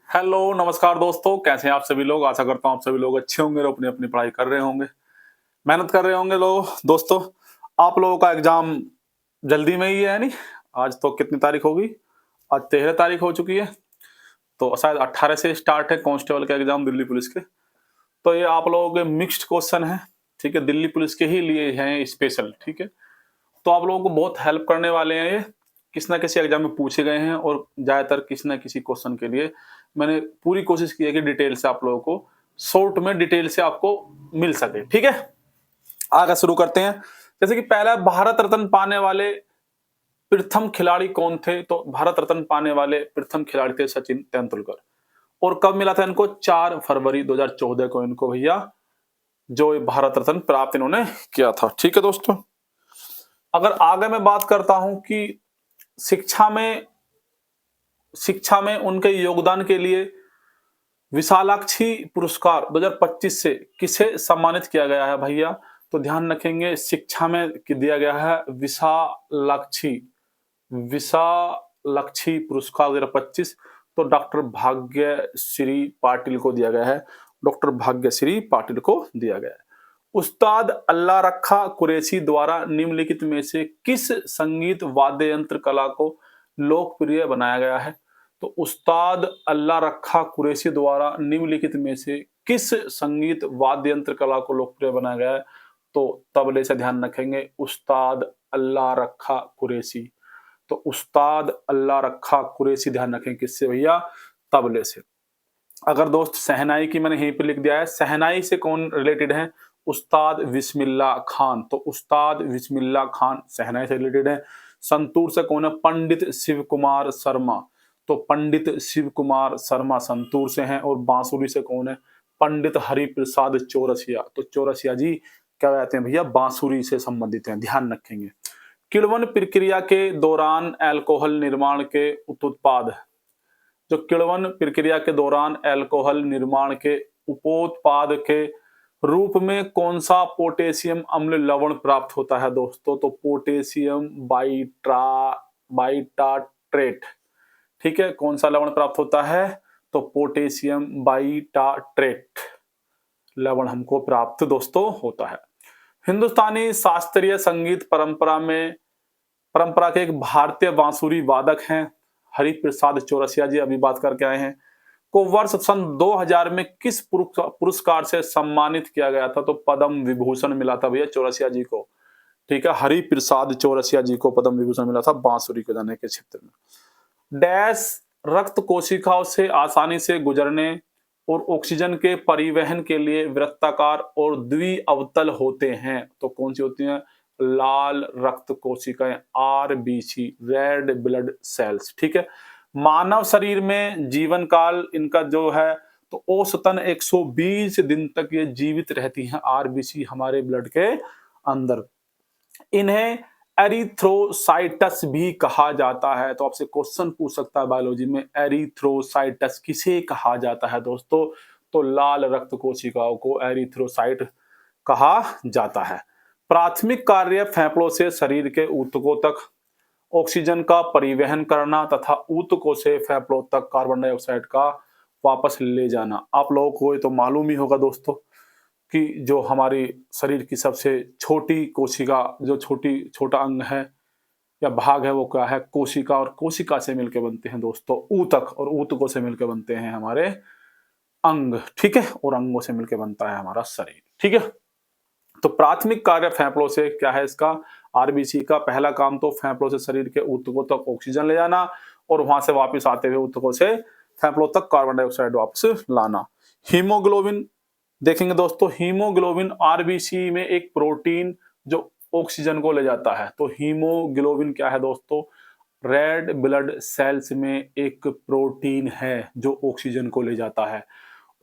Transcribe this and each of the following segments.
Hello नमस्कार दोस्तों, कैसे हैं आप सभी लोग। आशा करता हूँ आप सभी लोग अच्छे होंगे और अपनी अपनी पढ़ाई कर रहे होंगे, मेहनत कर रहे होंगे। लोग दोस्तों, आप लोगों का एग्जाम जल्दी में ही है नहीं। आज तो कितनी तारीख होगी? आज 13 तारीख हो चुकी है। तो शायद 18 से स्टार्ट है कांस्टेबल का एग्जाम दिल्ली पुलिस के। तो ये आप लोगों के मिक्स्ड क्वेश्चन है, ठीक है, दिल्ली पुलिस के ही लिए हैं स्पेशल, ठीक है। तो आप लोगों को बहुत हेल्प करने वाले हैं ये। किसी ना किसी एग्जाम में पूछे गए हैं और ज़्यादातर किसी ना किसी क्वेश्चन के लिए मैंने पूरी कोशिश की है कि डिटेल से आप लोगों को शॉर्ट में डिटेल से आपको मिल सके, ठीक है। आगे शुरू करते हैं। जैसे कि पहला, भारत रत्न पाने वाले प्रथम खिलाड़ी कौन थे? तो भारत रत्न पाने वाले प्रथम खिलाड़ी थे सचिन तेंदुलकर। और कब मिला था इनको? 4 फरवरी 2014 को इनको भैया जो ये भारत रत्न प्राप्त इन्होंने किया था, ठीक है दोस्तों। अगर आगे मैं बात करता हूं कि शिक्षा में शिक्षा में उनके योगदान के लिए विशालाक्षी पुरस्कार 2025 से किसे सम्मानित किया गया है भैया? तो ध्यान रखेंगे, शिक्षा में दिया गया है विशालाक्षी विशालाक्षी पुरस्कार 2025। तो डॉक्टर भाग्यश्री पाटिल को दिया गया है। डॉक्टर भाग्यश्री पाटिल को दिया गया है। उस्ताद अल्लाह रखा कुरैशी द्वारा निम्नलिखित में से किस संगीत वाद्य यंत्र कला को लोकप्रिय बनाया गया है? तो उस्ताद अल्लाह रखा कुरैशी द्वारा निम्नलिखित में से किस संगीत वाद्य यंत्र कला को लोकप्रिय बनाया गया है? तो तबले से ध्यान रखेंगे, उस्ताद अल्लाह रखा कुरैशी। तो उस्ताद अल्लाह रखा कुरैशी ध्यान रखें किससे भैया? तबले से। अगर दोस्त शहनाई की मैंने यहीं पे लिख दिया है, शहनाई से कौन रिलेटेड है? उस्ताद बिस्मिल्लाह खान। तो उस्ताद बिस्मिल्लाह खान शहनाई से रिलेटेड है। संतूर से कौन है? पंडित शिव कुमार शर्मा। तो पंडित शिव कुमार शर्मा संतूर से हैं। और बांसुरी से कौन है? पंडित हरिप्रसाद चौरसिया। तो चौरसिया जी क्या कहते हैं भैया? बांसुरी से संबंधित हैं, ध्यान रखेंगे। किण्वन प्रक्रिया के दौरान अल्कोहल निर्माण के उत्पाद, जो किण्वन प्रक्रिया के दौरान अल्कोहल निर्माण के उपोत्पाद के रूप में कौन सा पोटेशियम अम्ल लवण प्राप्त होता है दोस्तों? तो पोटेशियम बाइटाट्रेट, ठीक है। कौन सा लवण प्राप्त होता है? तो पोटेशियम बाइटाट्रेट लवण हमको प्राप्त दोस्तों होता है। हिंदुस्तानी शास्त्रीय संगीत परंपरा के एक भारतीय बांसुरी वादक हैं हरिप्रसाद चौरसिया जी, अभी बात करके आए हैं। को वर्ष सन 2000 में किस पुरस्कार से सम्मानित किया गया था? तो पद्म विभूषण मिला था भैया चौरसिया जी को, ठीक है। हरिप्रसाद चौरसिया जी को पद्म विभूषण मिला था बांसुरी को जाने के क्षेत्र में। डैश रक्त कोशिकाओं से आसानी से गुजरने और ऑक्सीजन के परिवहन के लिए वृत्ताकार और द्विअवतल होते हैं। तो कौन सी होती हैं? लाल रक्त कोशिकाएं, आरबीसी, रेड ब्लड सेल्स, ठीक है। मानव शरीर में जीवन काल इनका जो है तो औसतन 120 दिन तक ये जीवित रहती हैं, आरबीसी हमारे ब्लड के अंदर। इन्हें एरिथ्रोसाइटस भी कहा जाता है। तो आपसे क्वेश्चन पूछ सकता है बायोलॉजी में, एरिथ्रोसाइटस किसे कहा जाता है दोस्तों? तो लाल रक्त कोशिकाओं को एरिथ्रोसाइट कहा जाता है। प्राथमिक कार्य फेफड़ों से शरीर के ऊतकों तक ऑक्सीजन का परिवहन करना तथा ऊतकों से फेफड़ों तक कार्बन डाइऑक्साइड का वापस ले जाना। आप लोगों को ये तो मालूम ही होगा दोस्तों कि जो हमारी शरीर की सबसे छोटी कोशिका, जो छोटा अंग है या भाग है, वो क्या है? कोशिका। और कोशिका से मिलकर बनते हैं दोस्तों ऊतक, और ऊतकों से मिलकर बनते हैं हमारे अंग, ठीक है। और अंगों से मिलकर बनता है हमारा शरीर, ठीक है। तो प्राथमिक कार्य फेफड़ों से क्या है इसका? आरबीसी का पहला काम तो फेफड़ों से शरीर के ऊतकों तक ऑक्सीजन ले जाना और वहां से वापस आते हुए ऊतकों से फेफड़ों तक कार्बन डाइऑक्साइड वापस लाना। हीमोग्लोबिन देखेंगे दोस्तों, हीमोग्लोबिन आरबीसी में एक प्रोटीन जो ऑक्सीजन को ले जाता है। तो हीमोग्लोबिन क्या है दोस्तों? रेड ब्लड सेल्स में एक प्रोटीन है जो ऑक्सीजन को ले जाता है।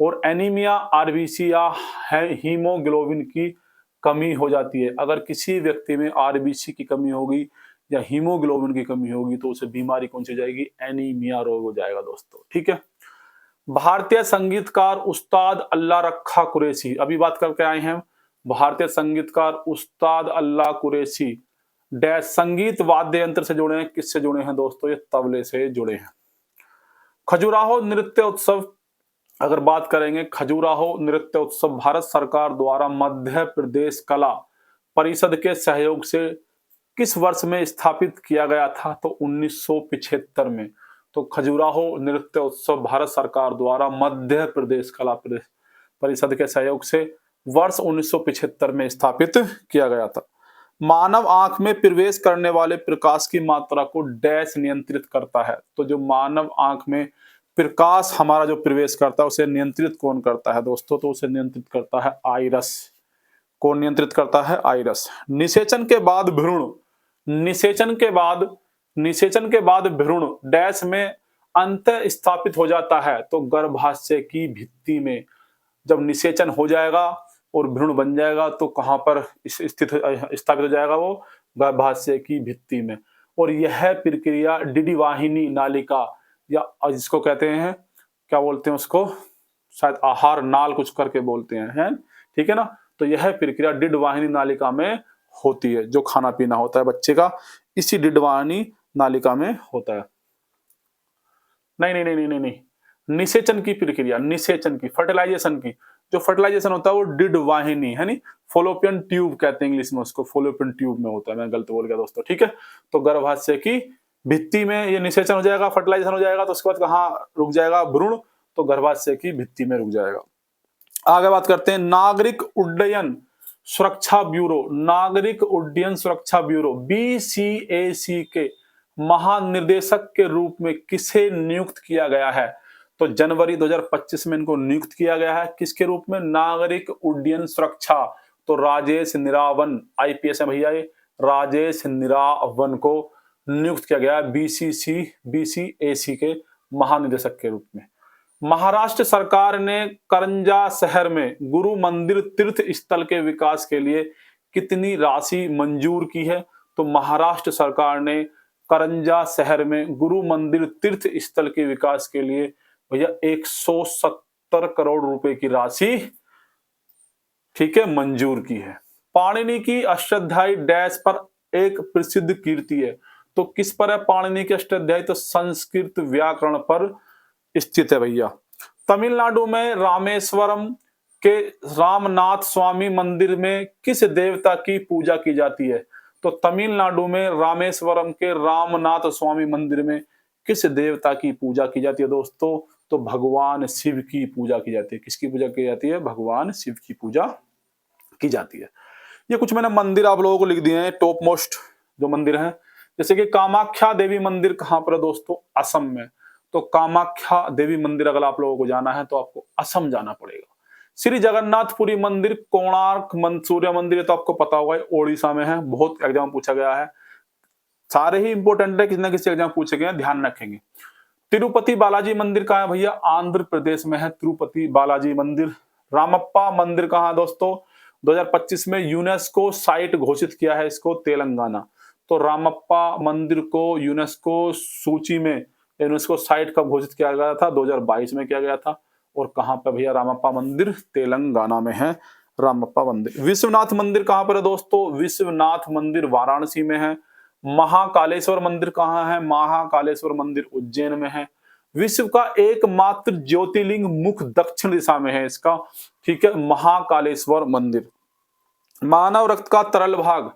और एनीमिया आरबीसी या हीमोग्लोबिन की कमी हो जाती है। अगर किसी व्यक्ति में आरबीसी की कमी होगी या हीमोग्लोबिन की कमी होगी तो उसे बीमारी कौन सी हो जाएगी? एनीमिया रोग हो जाएगा दोस्तों, ठीक है। भारतीय संगीतकार उस्ताद अल्लाह रखा कुरैशी, अभी बात करके आए हैं। भारतीय संगीतकार उस्ताद अल्लाह कुरैशी डैश संगीत वाद्य यंत्र से जुड़े हैं। किससे जुड़े हैं दोस्तों? ये तबले से जुड़े हैं। खजुराहो नृत्य उत्सव, अगर बात करेंगे खजुराहो नृत्य उत्सव भारत सरकार द्वारा मध्य प्रदेश कला परिषद के सहयोग से किस वर्ष में स्थापित किया गया था? तो 1975 में। तो खजुराहो नृत्य उत्सव भारत सरकार द्वारा मध्य प्रदेश कला परिषद के सहयोग से वर्ष 1975 में स्थापित किया गया था। मानव आंख में प्रवेश करने वाले प्रकाश की मात्रा को डैश नियंत्रित करता है? तो जो मानव आंख में प्रकाश हमारा जो प्रवेश करता है उसे नियंत्रित कौन करता है दोस्तों? तो उसे नियंत्रित करता है आइरस। कौन नियंत्रित करता है? आइरस। निषेचन के बाद भ्रूण, निषेचन के बाद भ्रूण डैश में अंत स्थापित हो जाता है? तो गर्भाशय की भित्ति में। जब निषेचन हो जाएगा और भ्रूण बन जाएगा तो कहां पर स्थापित हो जाएगा? वो गर्भाशय की भित्ति में। और यह प्रक्रिया डिडवाहिनी नालिका या जिसको कहते हैं, क्या बोलते हैं उसको, शायद आहार नाल कुछ करके बोलते हैं, ठीक है ना। तो यह प्रक्रिया डिडवाहिनी नालिका में होती है। जो खाना पीना होता है बच्चे का इसी डिडवाहिनी नालिका में होता है। नहीं, निषेचन की प्रक्रिया, निषेचन की, फर्टिलाइजेशन की, जो फर्टिलाइजेशन होता है वो डिडवाहिनी है नी, फोलोपियन ट्यूब कहते हैं इंग्लिश में उसको, फोलोपियन ट्यूब में होता है। मैं गलत बोल गया दोस्तों, ठीक है। तो गर्भाशय की भित्ति में ये निषेचन हो जाएगा, फर्टिलाइजेशन हो जाएगा, तो उसके बाद कहाँ रुक जाएगा भ्रूण? तो गर्भाशय की भित्ति में रुक जाएगा। आगे बात करते हैं नागरिक उड्डयन सुरक्षा ब्यूरो, नागरिक उड्डयन सुरक्षा ब्यूरो BCAC के महानिर्देशक के रूप में किसे नियुक्त किया गया है? तो जनवरी 2025 में इनको नियुक्त किया गया है। किसके रूप में? नागरिक उड्डयन सुरक्षा। तो राजेश निरावन IPS है भैया, ये राजेश निरावन को नियुक्त किया गया है BCAC के महानिदेशक के रूप में। महाराष्ट्र सरकार ने करंजा शहर में गुरु मंदिर तीर्थ स्थल के विकास के लिए कितनी राशि मंजूर की है? तो महाराष्ट्र सरकार ने करंजा शहर में गुरु मंदिर तीर्थ स्थल के विकास के लिए भैया 170 करोड़ रुपए की राशि, ठीक है, मंजूर की है। पाणिनि की अष्टाध्यायी डैश पर एक प्रसिद्ध कीर्ति है? तो किस पर है पाणिनि की अष्टाध्यायी? तो संस्कृत व्याकरण पर स्थित है भैया। तमिलनाडु में रामेश्वरम के रामनाथ स्वामी मंदिर में किस देवता की पूजा की जाती है? तो तमिलनाडु में रामेश्वरम के रामनाथ स्वामी मंदिर में किस देवता की पूजा की जाती है दोस्तों? तो भगवान शिव की पूजा की जाती है। किसकी पूजा की जाती है? भगवान शिव की पूजा की जाती है। ये कुछ मैंने मंदिर आप लोगों को लिख दिए हैं, टॉप मोस्ट जो मंदिर हैं। जैसे कि कामाख्या देवी मंदिर कहां पर है दोस्तों? असम में। तो कामाख्या देवी मंदिर अगर आप लोगों को जाना है तो आपको असम जाना पड़ेगा। श्री जगन्नाथपुरी मंदिर, कोणार्क सूर्य मंदिर, तो आपको पता होगा ओडिशा में है। बहुत एग्जाम पूछा गया है, सारे ही इंपोर्टेंट है, किसी ना किसी एग्जाम पूछे गए हैं, ध्यान रखेंगे। तिरुपति बालाजी मंदिर कहाँ है भैया? आंध्र प्रदेश में है तिरुपति बालाजी मंदिर। रामप्पा मंदिर कहाँ है दोस्तों? 2025 में यूनेस्को साइट घोषित किया है इसको तेलंगाना। तो रामप्पा मंदिर को यूनेस्को सूची में, यूनेस्को साइट कब घोषित किया गया था? 2022 में किया गया था। और कहां पर भैया? रामप्पा मंदिर तेलंगाना में है रामप्पा मंदिर। विश्वनाथ मंदिर कहां पर है दोस्तों? विश्वनाथ मंदिर वाराणसी में है। महाकालेश्वर मंदिर कहां है? महाकालेश्वर मंदिर उज्जैन में है। विश्व का एकमात्र ज्योतिर्लिंग मुख दक्षिण दिशा में है इसका, ठीक है, महाकालेश्वर मंदिर। मानव रक्त का तरल भाग,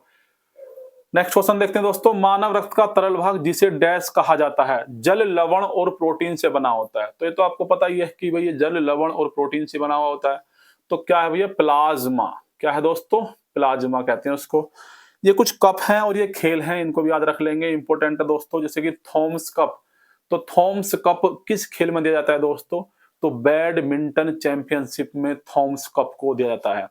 नेक्स्ट क्वेश्चन देखते हैं दोस्तों। मानव रक्त का तरल भाग जिसे डैश कहा जाता है? जल, लवण और प्रोटीन से बना होता है। तो ये तो आपको पता ही है कि भैया जल, लवण और प्रोटीन से बना हुआ होता है। तो क्या है भैया? प्लाज्मा। क्या है दोस्तों? प्लाज्मा कहते हैं उसको। ये कुछ कप हैं और ये खेल हैं, इनको भी याद रख लेंगे, इंपॉर्टेंट है दोस्तों। जैसे कि थॉमस कप, तो थॉमस कप किस खेल में दिया जाता है दोस्तों? तो बैडमिंटन चैंपियनशिप में थॉमस कप को दिया जाता है।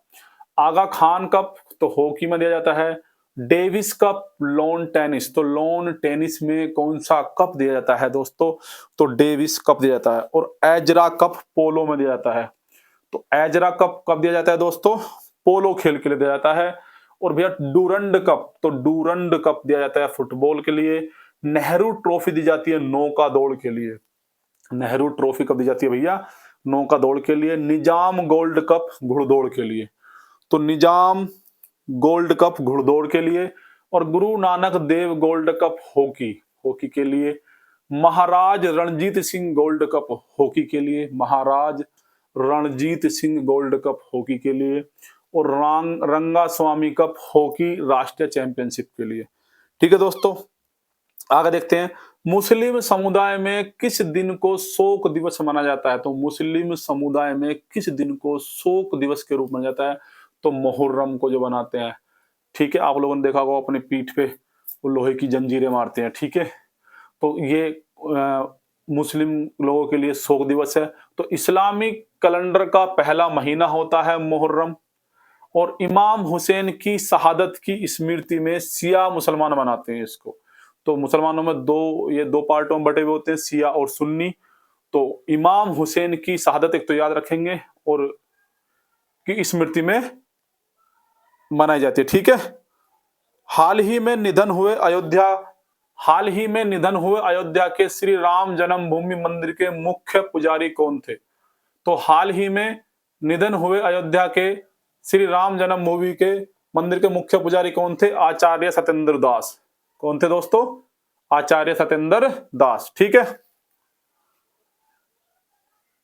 आगा खान कप तो हॉकी में दिया जाता है। डेविस कप लॉन टेनिस, तो लॉन टेनिस में कौन सा कप दिया जाता है दोस्तों? तो डेविस कप दिया जाता है। और एजरा कप पोलो में दिया जाता है। तो एजरा कप कब दिया जाता है दोस्तों? पोलो खेल के लिए दिया जाता है। और भैया डूरंड कप, तो डूरंड कप दिया जाता है फुटबॉल के लिए। नेहरू ट्रॉफी दी जाती है नौका दौड़ के लिए। नेहरू ट्रॉफी कब दी जाती है भैया? नौका दौड़ के लिए। निजाम गोल्ड कप घुड़दौड़ के लिए, तो निजाम गोल्ड कप घुड़दौड़ के लिए। और Guru Nanak Dev gold cup hockey, hockey के लिए। Maharaja Ranjit Singh gold cup hockey के लिए, Maharaja Ranjit Singh gold cup hockey के लिए, और रंगास्वामी कप हॉकी राष्ट्रीय चैंपियनशिप के लिए। ठीक है दोस्तों, आगे देखते हैं। मुस्लिम समुदाय में किस दिन को शोक दिवस माना जाता है? तो मुस्लिम समुदाय में किस दिन को शोक दिवस के रूप में माना जाता है? तो मुहर्रम को जो बनाते हैं। ठीक है, आप लोगों ने देखा होगा अपनी पीठ पे वो लोहे की जंजीरें मारते हैं। ठीक है, तो ये मुस्लिम लोगों के लिए शोक दिवस है। तो इस्लामिक कैलेंडर का पहला महीना होता है मुहर्रम, और इमाम हुसैन की शहादत की स्मृति में शिया मुसलमान मनाते हैं इसको। तो मुसलमानों में ये दो पार्टों में बटे हुए होते हैं, शिया और सुन्नी। तो इमाम हुसैन की शहादत एक तो याद रखेंगे, और की स्मृति में मनाई जाती है। ठीक है, हाल ही में निधन हुए अयोध्या के श्री राम जन्मभूमि मंदिर के मुख्य पुजारी कौन थे? तो हाल ही में निधन हुए अयोध्या के श्री राम जन्मभूमि के मंदिर के मुख्य पुजारी कौन थे? आचार्य सत्येंद्र दास। कौन थे दोस्तों? आचार्य सत्येंद्र दास। ठीक है,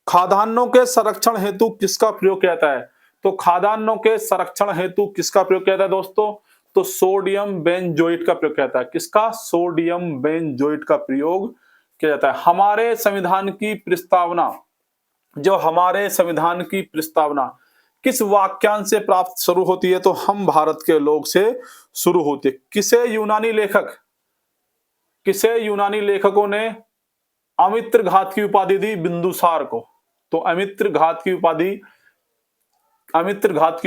खाद्यान्नों के संरक्षण हेतु किसका प्रयोग किया जाता है? तो खाद्यान्नों के संरक्षण हेतु किसका प्रयोग किया जाता है दोस्तों? तो सोडियम बेंजोएट का प्रयोग किया जाता है। किसका? सोडियम बेंजोएट का प्रयोग किया जाता है। हमारे संविधान की प्रस्तावना किस वाक्यांश से प्राप्त शुरू होती है? तो हम भारत के लोग से शुरू होती है। किसे यूनानी लेखकों ने अमित्र घात की उपाधि दी? बिंदुसार को। तो अमित्र घात की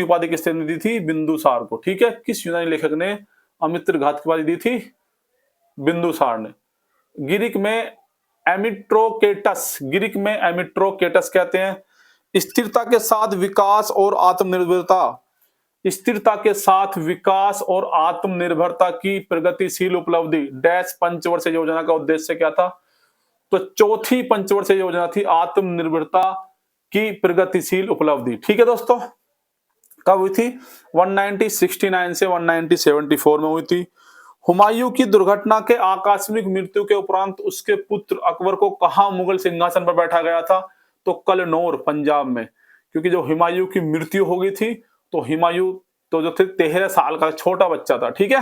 उपाधि किसने दी थी? बिंदुसार को। ठीक है, किस यूनानी लेखक ने अमित्र घात की उपाधि दी थी? बिंदुसार ने। ग्रीक में एमिट्रोकेटस कहते हैं। स्थिरता के साथ विकास और आत्मनिर्भरता की प्रगतिशील उपलब्धि डैश पंचवर्षीय योजना का उद्देश्य क्या था? तो चौथी पंचवर्षीय योजना थी आत्मनिर्भरता की प्रगतिशील उपलब्धि। ठीक है दोस्तों, कब हुई थी? 1969 से 1974 में हुई थी। हुमायूं की दुर्घटना के आकस्मिक मृत्यु के उपरांत उसके पुत्र अकबर को कहां मुगल सिंहासन पर बैठा गया था? तो कलनौर, पंजाब में। क्योंकि जो हुमायूं की मृत्यु हो गई थी, तो हुमायूं तो जो थे 13 साल का छोटा बच्चा था। ठीक है,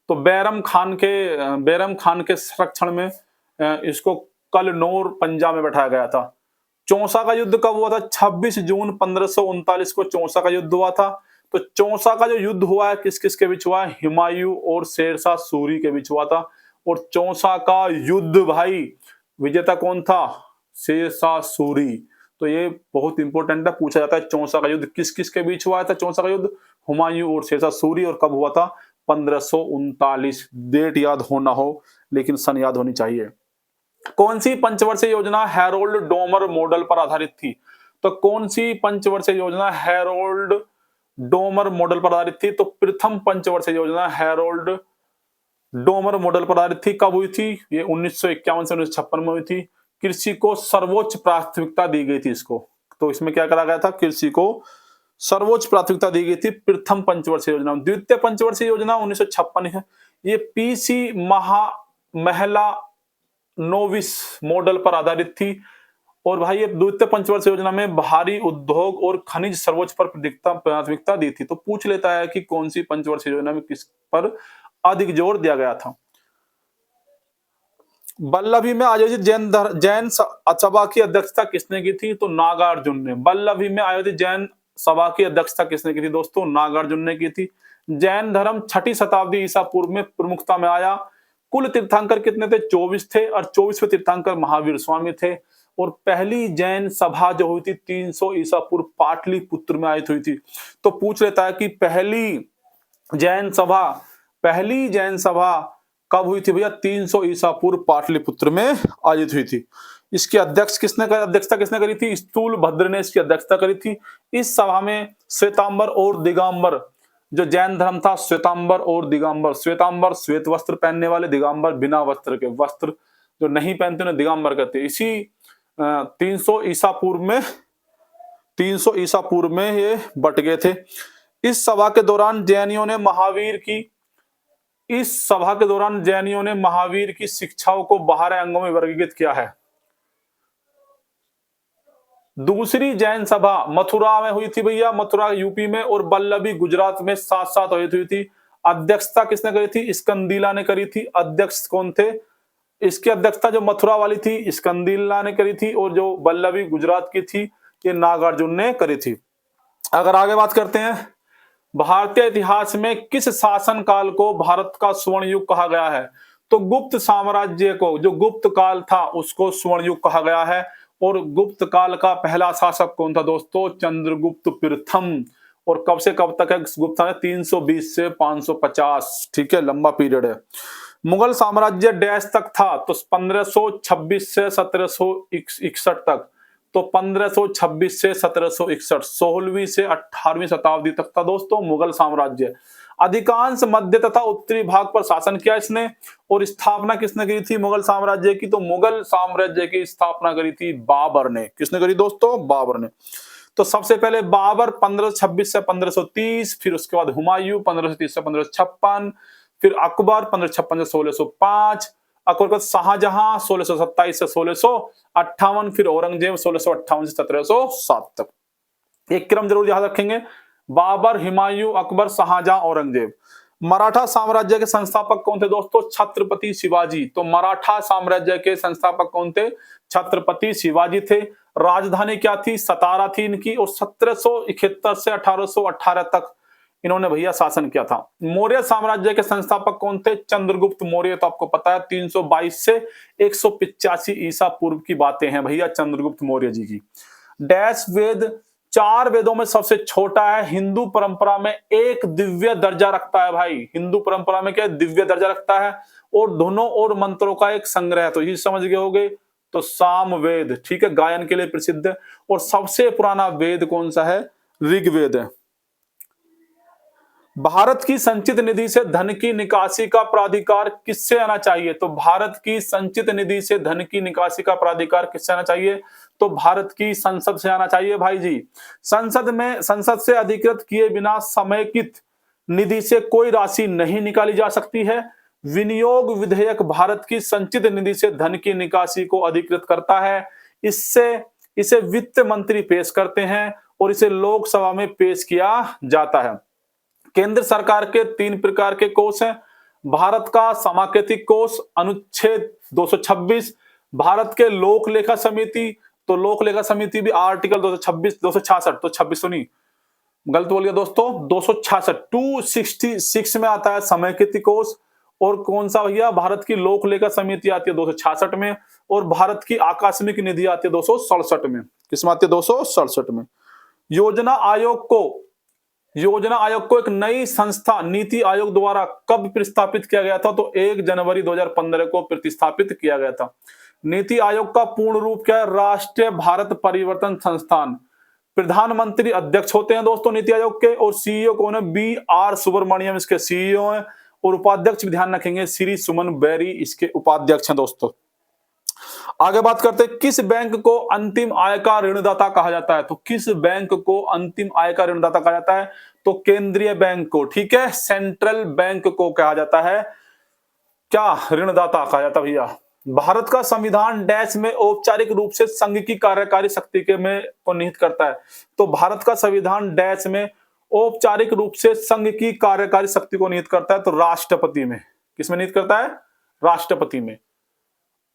तो बैरम खान के संरक्षण में इसको कलनौर, पंजाब में बैठाया गया था। चौसा का युद्ध कब हुआ था? 26 जून 1539 को चौसा का युद्ध हुआ था। तो चौसा का जो युद्ध हुआ है किस किस के बीच हुआ है? हुमायूं और शेरशाह सूरी के बीच हुआ था। और चौसा का युद्ध भाई विजेता कौन था? शेरशाह सूरी। तो ये बहुत इंपॉर्टेंट है, पूछा जाता है चौसा का युद्ध किस किस के बीच हुआ था? चौसा का युद्ध हुमायूं और शेरशाह सूरी। और कब हुआ था? 1539। डेट याद होना हो, लेकिन सन याद होनी चाहिए। कौन सी पंचवर्षीय योजना हैरोल्ड डोमर मॉडल पर आधारित थी? तो कौन सी पंचवर्षीय योजना हैरोल्ड डोमर मॉडल पर आधारित थी? तो प्रथम पंचवर्षीय योजना हैरोल्ड डोमर मॉडल पर आधारित थी। कब हुई थी? ये 1951 से 1956 में हुई थी। कृषि को सर्वोच्च प्राथमिकता दी गई थी इसको। तो इसमें क्या करा गया था? कृषि को सर्वोच्च प्राथमिकता दी गई थी प्रथम पंचवर्षीय योजना। द्वितीय पंचवर्षीय योजना 1956 है। ये पीसी महिला नोविस मॉडल पर आधारित थी। और भाई ये द्वितीय पंचवर्षीय योजना में भारी उद्योग और खनिज सर्वोच्च पर प्राथमिकता दी थी। तो पूछ लेता है कि कौन सी पंचवर्षीय योजना में किस पर अधिक जोर दिया गया था? बल्लभी में आयोजित जैन सभा की अध्यक्षता किसने की थी? तो नागार्जुन ने। बल्लभी में आयोजित जैन सभा की अध्यक्षता किसने की थी दोस्तों? नागार्जुन ने की थी। जैन धर्म 6ठी शताब्दी ईसा पूर्व में प्रमुखता में आया। कुल तीर्थंकर कितने थे? 24 थे, और 24वें तीर्थंकर महावीर स्वामी थे। और पहली जैन सभा जो हुई थी 300 ईसा पूर्व पाटलिपुत्र में आयोजित हुई थी। तो पूछ लेता है कि पहली जैन सभा कब हुई थी भैया? 300 ईसा पूर्व पाटलिपुत्र में आयोजित हुई थी। इसकी अध्यक्षता किसने करी थी? स्थूलभद्र ने इसकी अध्यक्षता करी थी। इस सभा में श्वेतांबर और दिगंबर, जो जैन धर्म था, श्वेतांबर और दिगंबर, श्वेतांबर श्वेत वस्त्र पहनने वाले, दिगंबर बिना वस्त्र के, वस्त्र जो नहीं पहनते उन्हें दिगंबर कहते हैं। इसी 300 ईसा पूर्व में ये बट गए थे। इस सभा के दौरान जैनियों ने महावीर की इस सभा के दौरान जैनियों ने महावीर की शिक्षाओं को 12 अंगों में वर्गीकृत किया है। दूसरी जैन सभा मथुरा में हुई थी भैया, मथुरा यूपी में, और वल्लभी गुजरात में साथ साथ हुई थी। अध्यक्षता किसने करी थी? स्कंदीला ने करी थी। अध्यक्ष कौन थे? इसकी अध्यक्षता जो मथुरा वाली थी स्कंदीला ने करी थी, और जो वल्लभी गुजरात की थी ये नागार्जुन ने करी थी। अगर आगे बात करते हैं, भारतीय इतिहास में किस शासन काल को भारत का स्वर्ण युग कहा गया है? तो गुप्त साम्राज्य को, जो गुप्त काल था उसको स्वर्ण युग कहा गया है। और गुप्त काल का पहला शासक कौन था दोस्तों? चंद्रगुप्त प्रथम। और कब से कब तक है गुप्त? 320 से 550। ठीक है, लंबा पीरियड है। मुगल साम्राज्य डैश तक था? तो 1526 से 1761 तक। तो 1526 से 1761, 16वीं से 18वीं शताब्दी तक था दोस्तों मुगल साम्राज्य। अधिकांश मध्य तथा उत्तरी भाग पर शासन किया इसने। और स्थापना किसने की थी मुगल साम्राज्य की? तो मुगल साम्राज्य की स्थापना करी थी बाबर ने। किसने करी दोस्तों? बाबर ने। तो सबसे पहले बाबर 1526 से 1530, फिर उसके बाद हुमायूं 1530 से 1556, फिर अकबर 1556 से 1605, अकबर के बाद शाहजहां 1627 से 1658, फिर औरंगजेब 1658 से 1707 तक। एक क्रम जरूर याद रखेंगे, बाबर, हुमायूं, अकबर, शाहजहां, औरंगजेब। मराठा साम्राज्य के संस्थापक कौन थे दोस्तों? छत्रपति शिवाजी। तो मराठा साम्राज्य के संस्थापक कौन थे? छत्रपति शिवाजी थे। राजधानी क्या थी? सतारा थी इनकी। और 1771 से 1818 तक इन्होंने भैया शासन किया था। मौर्य साम्राज्य के संस्थापक कौन थे? चंद्रगुप्त मौर्य। तो आपको पता है 322 से 185 ईसा पूर्व की बातें हैं भैया चंद्रगुप्त मौर्य जी की। डैश वेद 4 वेदों में सबसे छोटा है। हिंदू परंपरा में एक दिव्य दर्जा रखता है भाई। हिंदू परंपरा में क्या दिव्य दर्जा रखता है? और दोनों और मंत्रों का एक संग्रह है। तो ये समझ गए होगे। तो साम वेद, ठीक है, गायन के लिए प्रसिद्ध है। और सबसे पुराना वेद कौन सा है? ऋग्वेद है। भारत की संचित निधि से धन की निकासी का प्राधिकार किससे आना चाहिए? तो भारत की संचित निधि से धन की निकासी का प्राधिकार किससे आना चाहिए? तो भारत की संसद से आना चाहिए भाई जी। संसद से अधिकृत किए बिना समेकित निधि से कोई राशि नहीं निकाली जा सकती है। विनियोग विधेयक भारत की संचित निधि से धन की निकासी को अधिकृत करता है। इसे वित्त मंत्री पेश करते हैं और इसे लोकसभा में पेश किया जाता है। केंद्र सरकार के 3 प्रकार के कोष हैं। भारत का समाकेतिक कोष, अनुच्छेद 226। भारत के लोक लेखा समिति, तो लोक लेखा समिति भी आर्टिकल 266 तो 26 नहीं, गलत बोल गया दोस्तों, 266 266 में आता है समाकेतिक कोष। और कौन सा भैया? भारत की लोक लेखा समिति आती है 266 में। और भारत की आकस्मिक निधि आती है 267 में। किसमें आती है? 267 में। योजना आयोग को एक नई संस्था नीति आयोग द्वारा कब प्रतिस्थापित किया गया था? तो 1 जनवरी 2015 को प्रतिस्थापित किया गया था। नीति आयोग का पूर्ण रूप क्या है? राष्ट्रीय भारत परिवर्तन संस्थान। प्रधानमंत्री अध्यक्ष होते हैं दोस्तों नीति आयोग के। और सीईओ कौन है? BR सुब्रमण्यम इसके सीईओ हैं। और उपाध्यक्ष भी ध्यान रखेंगे, श्री सुमन बेरी इसके उपाध्यक्ष हैं दोस्तों। आगे बात करते हैं, किस बैंक को अंतिम आय का ऋणदाता कहा जाता है? तो किस बैंक को अंतिम आय का ऋणदाता कहा जाता है? तो केंद्रीय बैंक को, ठीक है, सेंट्रल बैंक को कहा जाता है क्या? ऋणदाता कहा जाता है भैया। भारत का संविधान डैश में औपचारिक रूप से संघ की कार्यकारी शक्ति के में को निहित करता है। तो भारत का संविधान डैश में औपचारिक रूप से संघ की कार्यकारी शक्ति को निहित करता है। तो राष्ट्रपति में। किसमें निहित करता है? राष्ट्रपति में।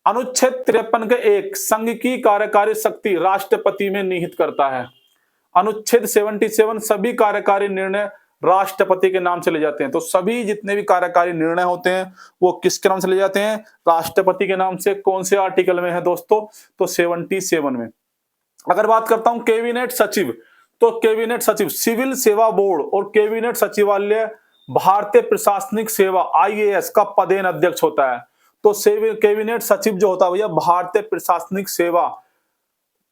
अनुच्छेद 53 के 1 संघ की कार्यकारी शक्ति राष्ट्रपति में निहित करता है। अनुच्छेद 77 सभी कार्यकारी निर्णय राष्ट्रपति के नाम से ले जाते हैं। तो सभी जितने भी कार्यकारी निर्णय होते हैं वो किसके नाम से ले जाते हैं? राष्ट्रपति के नाम से। कौन से आर्टिकल में है दोस्तों? तो 77 में। अगर बात करता हूं कैबिनेट सचिव, तो कैबिनेट सचिव सिविल सेवा बोर्ड और कैबिनेट सचिवालय भारतीय प्रशासनिक सेवा IAS का पदेन अध्यक्ष होता है। तो कैबिनेट सचिव जो होता है भैया भारतीय प्रशासनिक सेवा,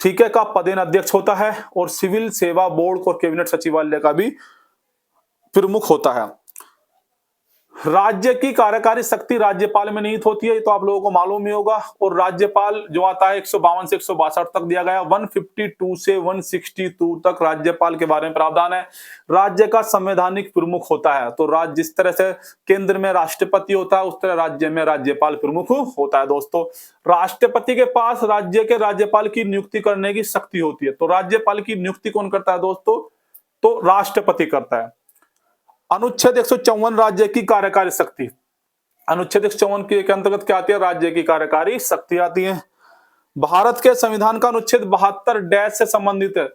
ठीक है, का पदेन अध्यक्ष होता है। और सिविल सेवा बोर्ड और कैबिनेट सचिवालय का भी प्रमुख होता है। राज्य की कार्यकारी शक्ति राज्यपाल में निहित होती है, ये तो आप लोगों को मालूम ही होगा। और राज्यपाल जो आता है 152 से 162 तक दिया गया, 152 से 162 तक राज्यपाल के बारे में प्रावधान है। राज्य का संवैधानिक प्रमुख होता है, तो राज्य जिस तरह से केंद्र में राष्ट्रपति होता है, उस तरह राज्य में राज्यपाल प्रमुख होता है। दोस्तों, राष्ट्रपति के पास राज्य के राज्यपाल की नियुक्ति करने की शक्ति होती है। तो राज्यपाल की नियुक्ति कौन करता है दोस्तों? तो राष्ट्रपति करता है। अनुच्छेद 154 राज्य की कार्यकारी शक्ति। अनुच्छेद 154 के अंतर्गत क्या आती है? राज्य की कार्यकारी शक्ति आती है। भारत के संविधान का अनुच्छेद 72 डैश से संबंधित है।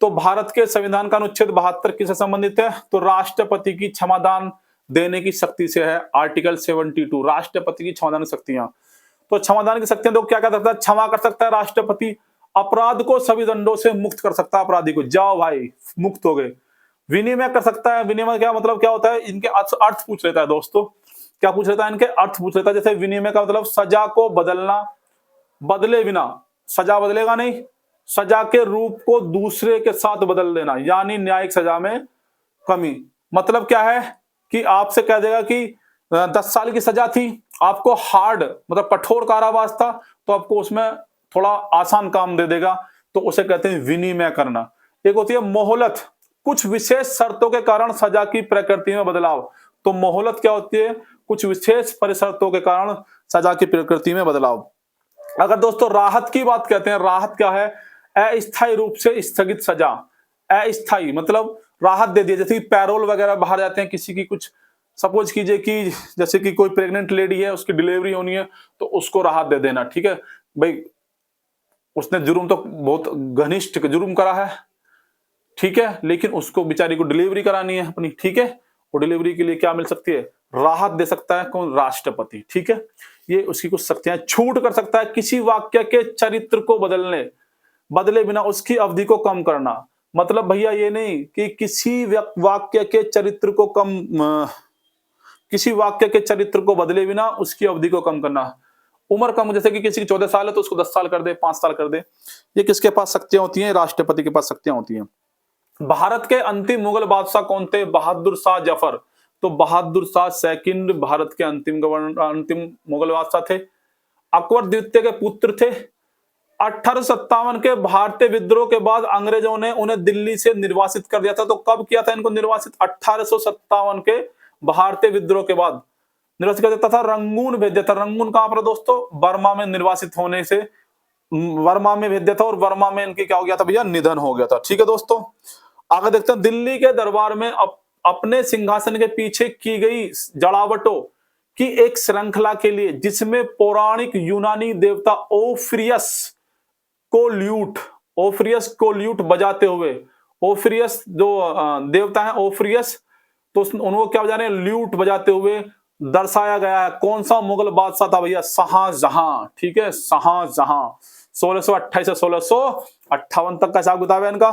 तो भारत के संविधान का अनुच्छेद 72 किससे संबंधित है? तो राष्ट्रपति की क्षमादान देने की शक्ति से है। आर्टिकल 72 राष्ट्रपति की क्षमादान शक्तियां। तो क्षमादान की शक्तियां तो क्या कर सकता है? क्षमा कर सकता है राष्ट्रपति। अपराध को सभी दंडों से मुक्त कर सकता है अपराधी को, जाओ भाई मुक्त हो गए। विनिमय कर सकता है। विनिमय क्या मतलब क्या होता है? इनके अर्थ पूछ लेता है दोस्तों। क्या पूछ लेता है? इनके अर्थ पूछ लेता है। जैसे विनिमय का मतलब सजा को बदलना, बदले बिना, सजा बदलेगा नहीं, सजा के रूप को दूसरे के साथ बदल देना, यानी न्यायिक सजा में कमी। मतलब क्या है कि आपसे कह देगा कि 10 साल की सजा थी, आपको हार्ड मतलब कठोर कारावास था, तो आपको उसमें थोड़ा आसान काम दे देगा, तो उसे कहते हैं विनिमय करना। एक होती है मोहलत, कुछ विशेष शर्तों के कारण सजा की प्रकृति में बदलाव। तो मोहलत क्या होती है? कुछ विशेष परिशर्तों के कारण सजा की प्रकृति में बदलाव। अगर दोस्तों राहत की बात कहते हैं, राहत क्या है? अस्थायी रूप से स्थगित सजा। अस्थायी मतलब राहत दे दिया, जैसे कि पैरोल वगैरह बाहर जाते हैं किसी की, कुछ सपोज कीजिए कि जैसे कि कोई प्रेग्नेंट लेडी है, उसकी डिलीवरी होनी है, तो उसको राहत दे देना। ठीक है भाई, उसने जुर्म तो बहुत घनिष्ठ जुर्म करा है, ठीक है, लेकिन उसको बेचारी को डिलीवरी करानी है अपनी, ठीक है, और डिलीवरी के लिए क्या मिल सकती है? राहत दे सकता है कौन? राष्ट्रपति। ठीक है, ये उसकी कुछ शक्तियां। छूट कर सकता है किसी वाक्य के चरित्र को बदले बिना उसकी अवधि को कम करना। मतलब भैया ये नहीं कि किसी वाक्य के चरित्र को किसी वाक्य के चरित्र को बदले बिना उसकी अवधि को कम करना। उम्र कम, जैसे कि किसी की 14 साल है तो उसको 10 साल कर दे, 5 साल कर दे। ये किसके पास शक्तियां होती हैं? राष्ट्रपति के पास शक्तियां होती हैं। भारत के अंतिम मुगल बादशाह कौन थे? बहादुर शाह जफर। तो बहादुर शाह सेकंड भारत के अंतिम मुगल बादशाह थे। अकबर द्वितीय के पुत्र थे। 1857 के भारतीय विद्रोह के बाद अंग्रेजों ने उन्हें दिल्ली से निर्वासित कर दिया था। तो कब किया था इनको निर्वासित? 1857 के भारतीय विद्रोह के बाद निर्वासित कर देता था। रंगून भेज दिया था। रंगून कहां पर दोस्तों? बर्मा में निर्वासित होने से वर्मा में भेज दिया था, और वर्मा में इनकी क्या हो गया था भैया? निधन हो गया था। ठीक है दोस्तों, आगे देखते हैं। दिल्ली के दरबार में अपने सिंहासन के पीछे की गई जड़ावटों की एक श्रृंखला के लिए, जिसमें पौराणिक यूनानी देवता ओफ्रियस को ल्यूट बजाते हुए, ओफ्रियस जो देवता है ओफ्रियस, तो उनको क्या बजा रहे हैं? ल्यूट बजाते हुए दर्शाया गया है। कौन सा मुगल बादशाह था भैया? शाहजहां। ठीक है, शाहजहां। 1628 से 1658 तक का हिसाब किताब है इनका।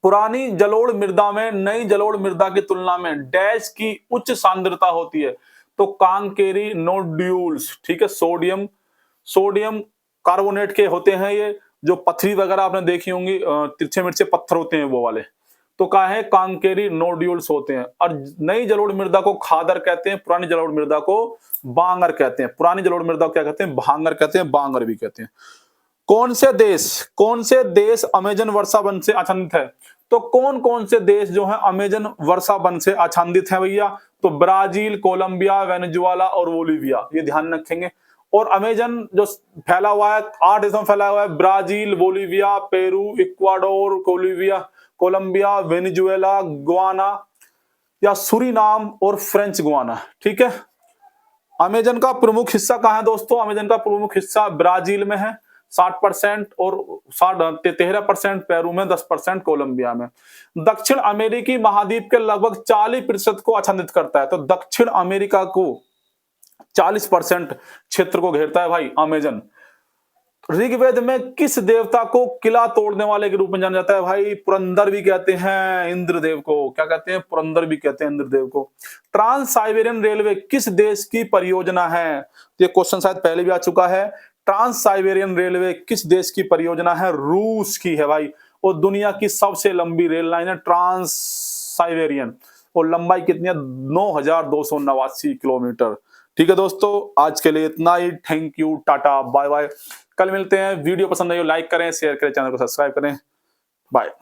पुरानी जलोढ़ मृदा में नई जलोढ़ मृदा की तुलना में डैश की उच्च सांद्रता होती है। तो कांकेरी नोड्यूल्स, ठीक है, सोडियम कार्बोनेट के होते हैं ये, जो पथरी वगैरह आपने देखी होंगी, तिरछे मिर्चे पत्थर होते हैं वो वाले, तो क्या है? कांकेरी नोड्यूल्स होते हैं। और नई जलोढ़ मृदा को खादर कहते हैं, पुरानी जलोढ़ मृदा को बांगर कहते हैं। पुरानी जलोढ़ मृदा को क्या कहते हैं? भांगर कहते हैं, बांगर भी कहते हैं। कौन से देश अमेजन वर्षा वन से आच्छादित है? तो कौन कौन से देश जो है अमेजन वर्षा वन से आच्छादित है भैया? तो ब्राजील, कोलंबिया, वेनेजुएला और बोलीविया, ये ध्यान रखेंगे। और अमेजन जो फैला हुआ है 8 देशों में फैला हुआ है, Brazil, Bolivia, Peru, Ecuador, Colombia, Venezuela, Guyana या सूरीनाम और फ्रेंच गुआना। ठीक है, अमेजन का प्रमुख हिस्सा कहां है दोस्तों? अमेजन का प्रमुख हिस्सा ब्राजील में है 60%, और 13% पेरू में, 10% कोलंबिया में। दक्षिण अमेरिकी महाद्वीप के लगभग 40% को आच्छादित करता है। तो दक्षिण अमेरिका को 40% क्षेत्र को घेरता है भाई अमेजन। ऋग्वेद में किस देवता को किला तोड़ने वाले के रूप में जाना जाता है भाई? पुरंदर भी कहते हैं इंद्रदेव को। क्या कहते हैं? पुरंदर भी कहते हैं इंद्रदेव को। ट्रांस साइबेरियन रेलवे किस देश की परियोजना है? ये क्वेश्चन शायद पहले भी आ चुका है। ट्रांस साइबेरियन रेलवे किस देश की परियोजना है? रूस की है भाई। और दुनिया की सबसे लंबी रेल लाइन है ट्रांस साइबेरियन। और लंबाई कितनी है 9289 किलोमीटर। ठीक है दोस्तों, आज के लिए इतना ही। Thank you, tata, bye bye. कल मिलते हैं। वीडियो पसंद आई हो लाइक करें, शेयर करें, चैनल को सब्सक्राइब करें। बाय।